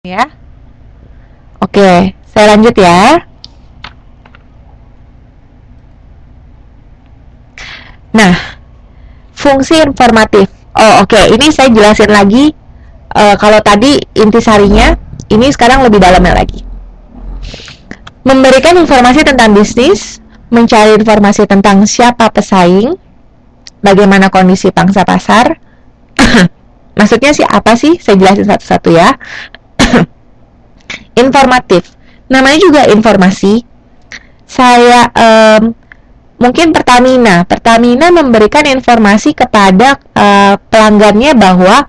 Ya. Oke, saya lanjut ya. Nah, fungsi informatif. Oh, oke. Ini saya jelasin lagi. Kalau tadi intisarinya, ini sekarang lebih dalamnya lagi. Memberikan informasi tentang bisnis, mencari informasi tentang siapa pesaing, bagaimana kondisi pangsa pasar. Maksudnya sih apa sih? Saya jelasin satu-satu ya. Informatif. Namanya juga informasi. Saya mungkin Pertamina memberikan informasi kepada pelanggannya bahwa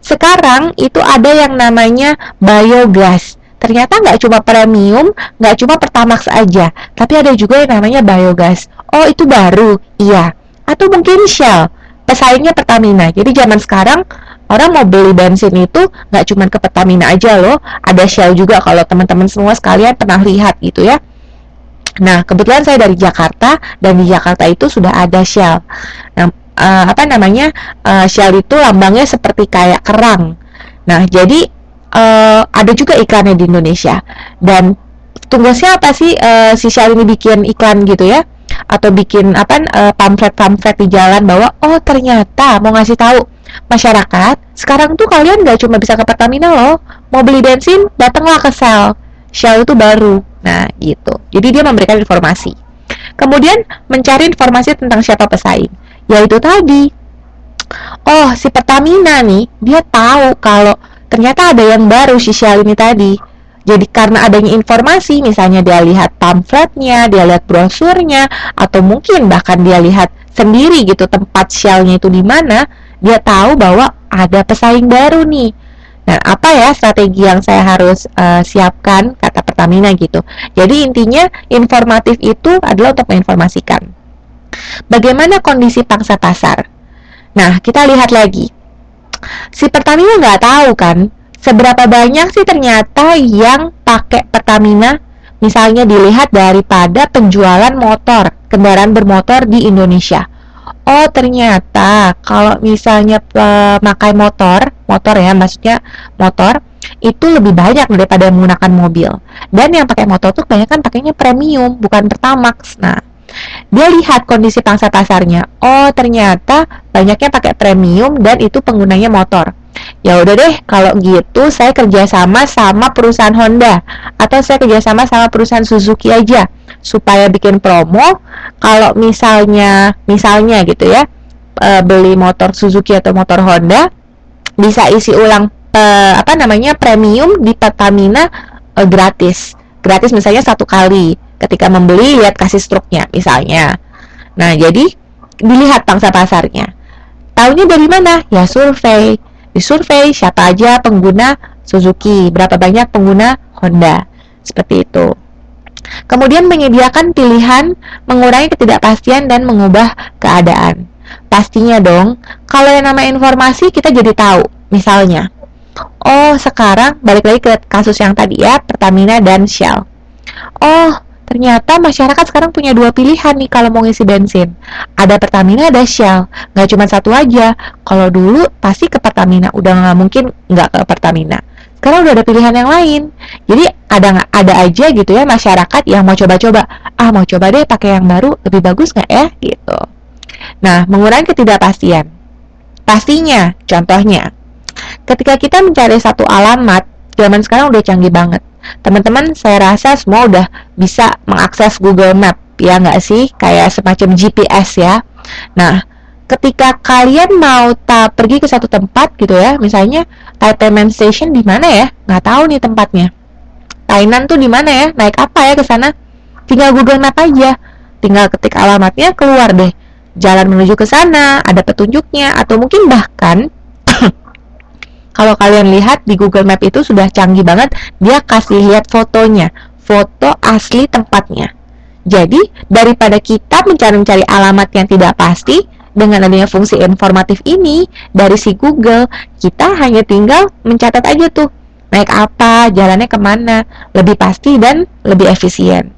sekarang itu ada yang namanya biogas. Ternyata nggak cuma premium, nggak cuma Pertamax aja, tapi ada juga yang namanya biogas. Oh, itu baru, iya. Atau mungkin Shell, pesaingnya Pertamina. Jadi zaman sekarang orang mau beli bensin itu nggak cuma ke Pertamina aja loh, ada Shell juga kalau teman-teman semua sekalian pernah lihat gitu ya. Nah, kebetulan saya dari Jakarta dan di Jakarta itu sudah ada Shell. Nah, Shell itu lambangnya seperti kayak kerang. Nah, jadi ada juga iklannya di Indonesia. Dan tugasnya apa sih si Shell ini bikin iklan gitu ya? Atau bikin pamflet-pamflet di jalan bahwa ternyata mau ngasih tahu masyarakat sekarang tuh kalian nggak cuma bisa ke Pertamina loh, mau beli bensin datanglah ke Shell. Shell itu baru. Nah, gitu. Jadi dia memberikan informasi. Kemudian mencari informasi tentang siapa pesaing. Yaitu tadi, si Pertamina nih, dia tahu kalau ternyata ada yang baru si Shell ini tadi. Jadi karena adanya informasi, misalnya dia lihat pamfletnya, dia lihat brosurnya, atau mungkin bahkan dia lihat sendiri gitu tempat Shell-nya itu di mana, dia tahu bahwa ada pesaing baru nih. Nah, apa ya strategi yang saya harus siapkan, kata Pertamina gitu. Jadi intinya informatif itu adalah untuk menginformasikan. Bagaimana kondisi pangsa pasar? Nah, kita lihat lagi. Si Pertamina nggak tahu kan, seberapa banyak sih ternyata yang pakai Pertamina. Misalnya dilihat daripada penjualan motor, kendaraan bermotor di Indonesia. Oh, ternyata kalau misalnya pakai motor ya, maksudnya motor itu lebih banyak daripada yang menggunakan mobil. Dan yang pakai motor tuh kebanyakan pakainya premium, bukan Pertamax. Nah, dia lihat kondisi pangsa pasarnya. Oh, ternyata banyaknya pakai premium dan itu penggunanya motor. Ya udah deh, kalau gitu saya kerjasama sama perusahaan Honda atau saya kerjasama sama perusahaan Suzuki aja supaya bikin promo. Kalau misalnya gitu ya, beli motor Suzuki atau motor Honda bisa isi ulang premium di Pertamina gratis misalnya 1 kali ketika membeli, lihat kasih struknya misalnya. Nah, jadi dilihat pangsa pasarnya. Tahunya dari mana? Ya survei. Disurvei siapa aja pengguna Suzuki, berapa banyak pengguna Honda. Seperti itu. Kemudian menyediakan pilihan, mengurangi ketidakpastian dan mengubah keadaan. Pastinya dong, kalau yang namanya informasi kita jadi tahu. Misalnya, sekarang balik lagi ke kasus yang tadi ya, Pertamina dan Shell. Ternyata masyarakat sekarang punya 2 pilihan nih kalau mau ngisi bensin. Ada Pertamina, ada Shell. Nggak cuma satu aja. Kalau dulu pasti ke Pertamina, udah nggak mungkin nggak ke Pertamina. Sekarang udah ada pilihan yang lain. Jadi ada aja gitu ya masyarakat yang mau coba-coba. Mau coba deh pakai yang baru, lebih bagus nggak ya? Gitu. Nah, mengurangi ketidakpastian. Pastinya, contohnya, ketika kita mencari satu alamat, zaman sekarang udah canggih banget. Teman-teman, saya rasa semua udah bisa mengakses Google Map, ya nggak sih? Kayak semacam GPS ya. Nah, ketika kalian mau pergi ke satu tempat gitu ya, misalnya Taipei Station di mana ya? Nggak tahu nih tempatnya. Tainan tuh di mana ya? Naik apa ya ke sana? Tinggal Google Map aja. Tinggal ketik alamatnya, keluar deh. Jalan menuju ke sana, ada petunjuknya, atau mungkin bahkan kalau kalian lihat di Google Map itu sudah canggih banget, dia kasih lihat fotonya, foto asli tempatnya. Jadi, daripada kita mencari alamat yang tidak pasti, dengan adanya fungsi informatif ini dari si Google, kita hanya tinggal mencatat aja tuh, naik apa, jalannya kemana, lebih pasti dan lebih efisien.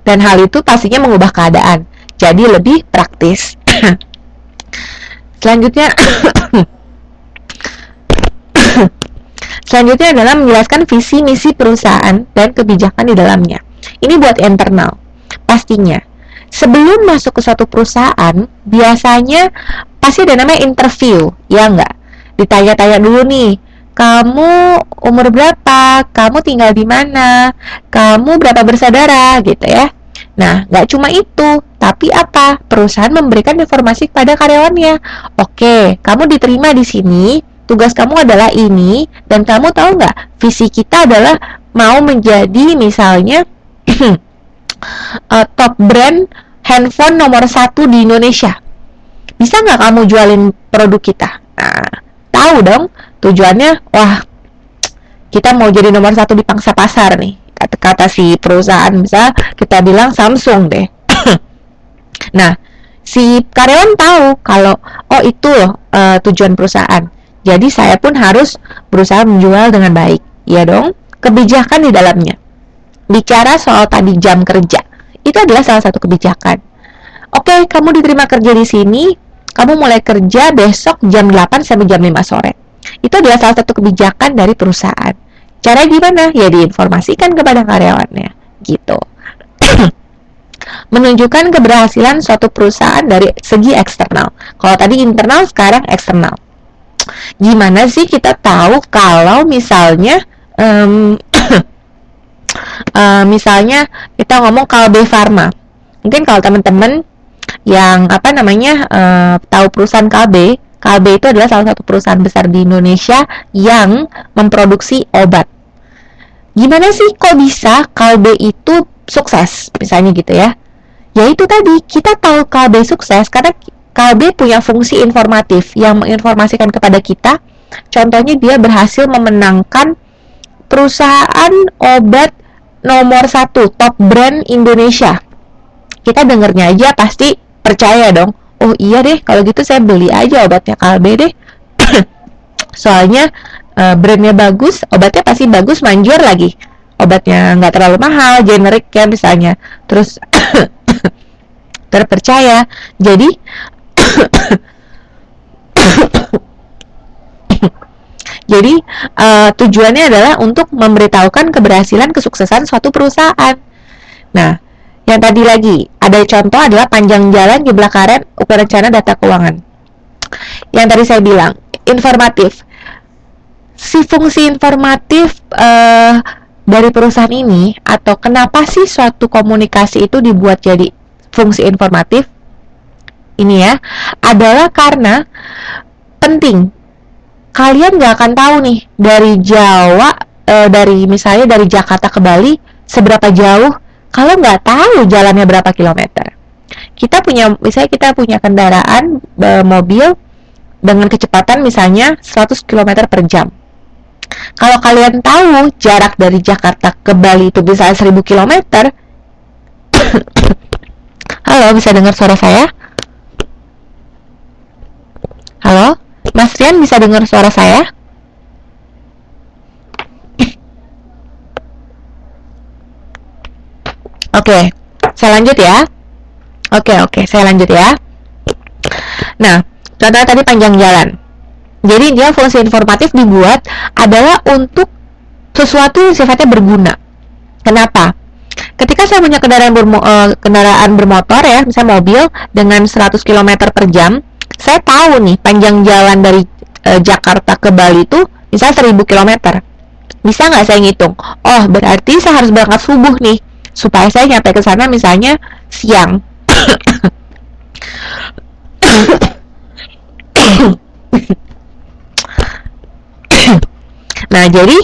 Dan hal itu pastinya mengubah keadaan, jadi lebih praktis. Selanjutnya, Selanjutnya adalah menjelaskan visi misi perusahaan dan kebijakan di dalamnya. Ini buat internal. Pastinya, sebelum masuk ke suatu perusahaan, biasanya pasti ada namanya interview, ya enggak? Ditanya-tanya dulu nih, kamu umur berapa, kamu tinggal di mana, kamu berapa bersaudara, gitu ya. Nah, nggak cuma itu, tapi apa? Perusahaan memberikan informasi kepada karyawannya. Oke, kamu diterima di sini, tugas kamu adalah ini, dan kamu tahu nggak, visi kita adalah mau menjadi misalnya top brand handphone nomor 1 di Indonesia. Bisa nggak kamu jualin produk kita? Nah, tahu dong tujuannya. Wah, kita mau jadi nomor 1 di pangsa pasar nih, kata si perusahaan. Bisa kita bilang Samsung deh. Nah, si karyawan tahu kalau oh itu loh tujuan perusahaan. Jadi saya pun harus berusaha menjual dengan baik. Ya dong. Kebijakan di dalamnya. Bicara soal tadi jam kerja, itu adalah salah satu kebijakan. Oke, kamu diterima kerja di sini, kamu mulai kerja besok jam 8 sampai jam 5 sore. Itu adalah salah satu kebijakan dari perusahaan. Cara gimana? Ya diinformasikan kepada karyawannya, gitu. Menunjukkan keberhasilan suatu perusahaan dari segi eksternal. Kalau tadi internal, sekarang eksternal. Gimana sih kita tahu kalau misalnya misalnya kita ngomong Kalbe Pharma. Mungkin kalau teman-teman yang tahu perusahaan Kalbe itu adalah salah satu perusahaan besar di Indonesia yang memproduksi obat. Gimana sih kok bisa Kalbe itu sukses, misalnya gitu ya? Ya itu tadi, kita tahu Kalbe sukses karena Kalbe punya fungsi informatif yang menginformasikan kepada kita. Contohnya dia berhasil memenangkan perusahaan obat nomor 1 top brand Indonesia. Kita dengernya aja pasti percaya dong. Oh iya deh, kalau gitu saya beli aja obatnya Kalbe deh. Soalnya brandnya bagus, obatnya pasti bagus, manjur lagi. Obatnya nggak terlalu mahal, generik ya misalnya. Terus terpercaya. Jadi tujuannya adalah untuk memberitahukan keberhasilan kesuksesan suatu perusahaan. Nah, yang tadi lagi ada contoh adalah panjang jalan jumlah karet ukur rencana data keuangan. Yang tadi saya bilang informatif. Si fungsi informatif dari perusahaan ini, atau kenapa sih suatu komunikasi itu dibuat jadi fungsi informatif? Ini ya, adalah karena penting. Kalian nggak akan tahu nih dari Jawa, misalnya dari Jakarta ke Bali seberapa jauh kalau nggak tahu jalannya berapa kilometer. Misalnya kita punya kendaraan mobil dengan kecepatan misalnya 100 km per jam. Kalau kalian tahu jarak dari Jakarta ke Bali itu bisa 1000 km. Halo, bisa dengar suara saya? Halo? Mas Rian bisa dengar suara saya? Oke, saya lanjut ya. Oke, saya lanjut ya. Nah, contohnya tadi panjang jalan. Jadi dia fungsi informatif dibuat adalah untuk sesuatu yang sifatnya berguna. Kenapa? Ketika saya punya kendaraan bermotor ya, misalnya mobil dengan 100 km per jam, saya tahu nih panjang jalan dari Jakarta ke Bali itu misalnya 1000 km. Bisa nggak saya ngitung? Oh, berarti saya harus berangkat subuh nih supaya saya nyampe ke sana misalnya siang. Nah, jadi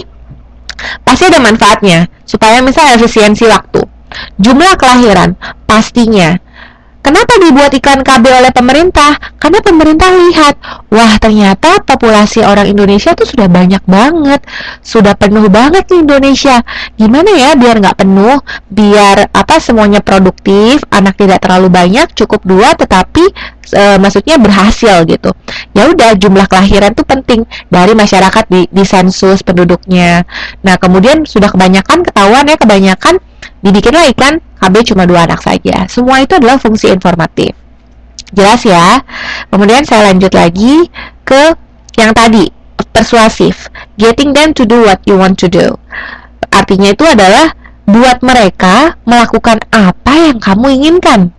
pasti ada manfaatnya supaya misalnya efisiensi waktu. Jumlah kelahiran pastinya. Kenapa dibuat iklan KB oleh pemerintah? Karena pemerintah lihat, wah ternyata populasi orang Indonesia tuh sudah banyak banget, sudah penuh banget di Indonesia. Gimana ya biar nggak penuh, biar semuanya produktif, anak tidak terlalu banyak, cukup 2, tetapi maksudnya berhasil gitu. Ya udah, jumlah kelahiran tuh penting dari masyarakat di sensus penduduknya. Nah kemudian sudah ketahuan ya kebanyakan, dibikinlah iklan KB cuma 2 anak saja. Semua itu adalah fungsi informatif. Jelas ya? Kemudian saya lanjut lagi ke yang tadi. persuasif, getting them to do what you want to do. Artinya itu adalah buat mereka melakukan apa yang kamu inginkan.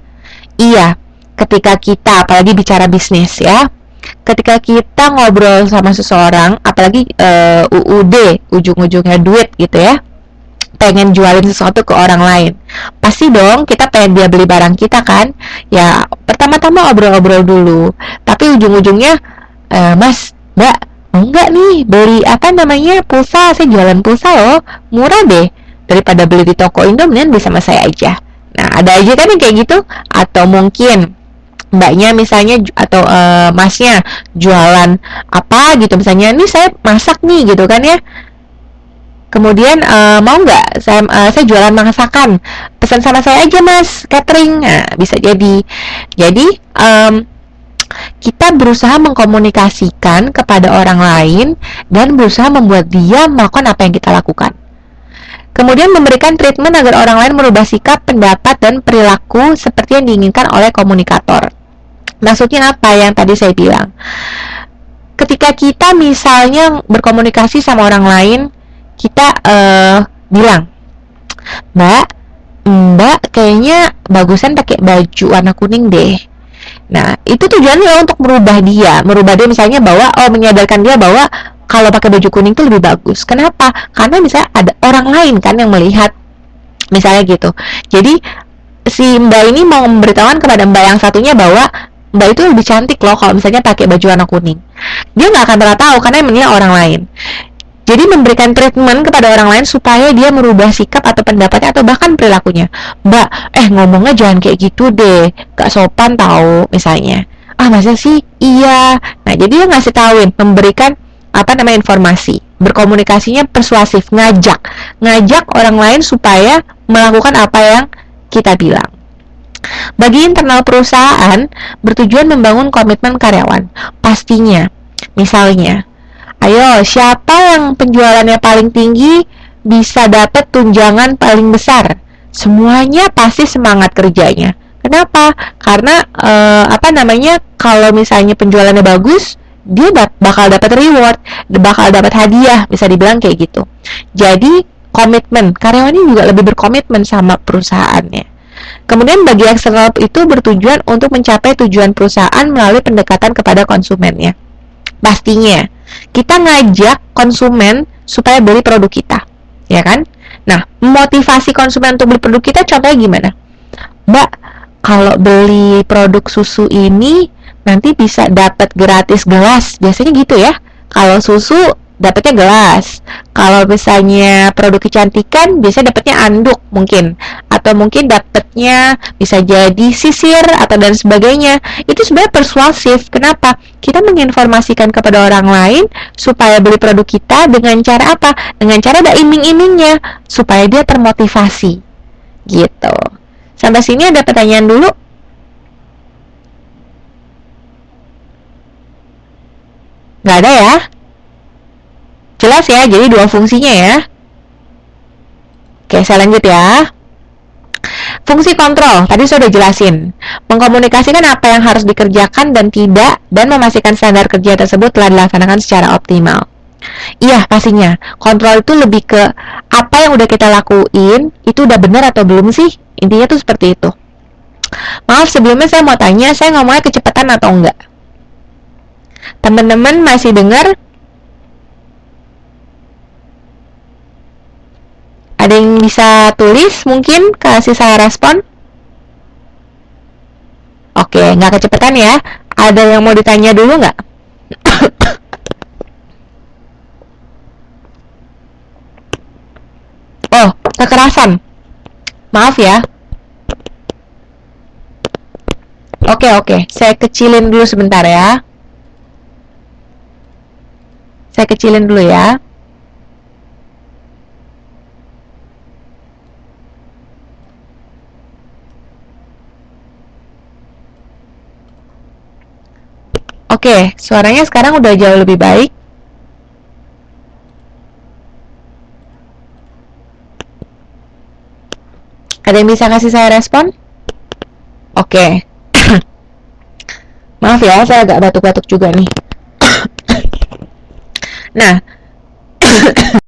Iya, ketika kita apalagi bicara bisnis ya, ketika kita ngobrol sama seseorang, apalagi UUD, ujung-ujungnya duit gitu ya, pengen jualin sesuatu ke orang lain, pasti dong kita pengen dia beli barang kita kan. Ya pertama-tama obrol-obrol dulu, tapi ujung-ujungnya Mas, Mbak, enggak nih beli apa namanya pulsa, saya jualan pulsa loh, murah deh, daripada beli di toko Indo, mendingan beli sama saya aja. Nah ada aja kan yang kayak gitu. Atau mungkin mbaknya misalnya atau masnya jualan apa gitu, misalnya ini saya masak nih gitu kan ya, kemudian mau nggak saya jualan masakan, pesan sama saya aja mas, catering. Nah bisa jadi kita berusaha mengkomunikasikan kepada orang lain dan berusaha membuat dia melakukan apa yang kita lakukan. Kemudian memberikan treatment agar orang lain merubah sikap, pendapat, dan perilaku seperti yang diinginkan oleh komunikator. Maksudnya apa yang tadi saya bilang? Ketika kita misalnya berkomunikasi sama orang lain, kita bilang, Mbak kayaknya bagusan pakai baju warna kuning deh. Nah, itu tujuannya untuk merubah dia misalnya bahwa menyadarkan dia bahwa kalau pakai baju kuning itu lebih bagus. Kenapa? Karena misalnya ada orang lain kan yang melihat, misalnya gitu. Jadi si Mbak ini mau memberitahukan kepada Mbak yang satunya bahwa Mbak itu lebih cantik loh kalau misalnya pakai baju warna kuning. Dia nggak akan pernah tahu karena yang menilai orang lain. Jadi memberikan treatment kepada orang lain supaya dia merubah sikap atau pendapatnya atau bahkan perilakunya. Mbak, ngomongnya jangan kayak gitu deh, gak sopan tahu misalnya. Masa sih? Iya. Nah, jadi dia ngasih tauin, memberikan informasi, berkomunikasinya persuasif, ngajak orang lain supaya melakukan apa yang kita bilang. Bagi internal perusahaan, bertujuan membangun komitmen karyawan. Pastinya, misalnya, ayo siapa yang penjualannya paling tinggi bisa dapat tunjangan paling besar. Semuanya pasti semangat kerjanya. Kenapa? Karena kalau misalnya penjualannya bagus, dia bakal dapat reward, bakal dapat hadiah, bisa dibilang kayak gitu. Jadi komitmen, karyawan ini juga lebih berkomitmen sama perusahaannya. Kemudian bagi eksternal itu bertujuan untuk mencapai tujuan perusahaan melalui pendekatan kepada konsumennya. Pastinya kita ngajak konsumen supaya beli produk kita, ya kan? Nah, motivasi konsumen untuk beli produk kita contohnya gimana? Mbak, kalau beli produk susu ini nanti bisa dapat gratis gelas, biasanya gitu ya. Kalau susu dapatnya gelas. Kalau misalnya produk kecantikan biasanya dapatnya anduk mungkin, atau mungkin dapatnya bisa jadi sisir atau dan sebagainya. Itu sebenarnya persuasif. Kenapa? Kita menginformasikan kepada orang lain supaya beli produk kita dengan cara apa? Dengan cara ada iming-imingnya supaya dia termotivasi. Gitu. Sampai sini ada pertanyaan dulu? Nggak ada ya? Jelas ya, jadi dua fungsinya ya. Oke, saya lanjut ya. Fungsi kontrol, tadi sudah jelasin. Mengkomunikasikan apa yang harus dikerjakan dan tidak, dan memastikan standar kerja tersebut telah dilaksanakan secara optimal. Iya, pastinya. Kontrol itu lebih ke apa yang udah kita lakuin, itu udah benar atau belum sih? Intinya tuh seperti itu. Maaf, sebelumnya saya mau tanya, saya ngomongnya kecepatan atau enggak? Teman-teman masih dengar? Ada yang bisa tulis mungkin, kasih saya respon? Oke, nggak kecepatan ya. Ada yang mau ditanya dulu nggak? Oh, kekerasan. Maaf ya. Oke. Saya kecilin dulu sebentar ya. Saya kecilin dulu ya. Oke, suaranya sekarang udah jauh lebih baik. Ada yang bisa kasih saya respon? Oke. Maaf ya, saya agak batuk-batuk juga nih. Nah,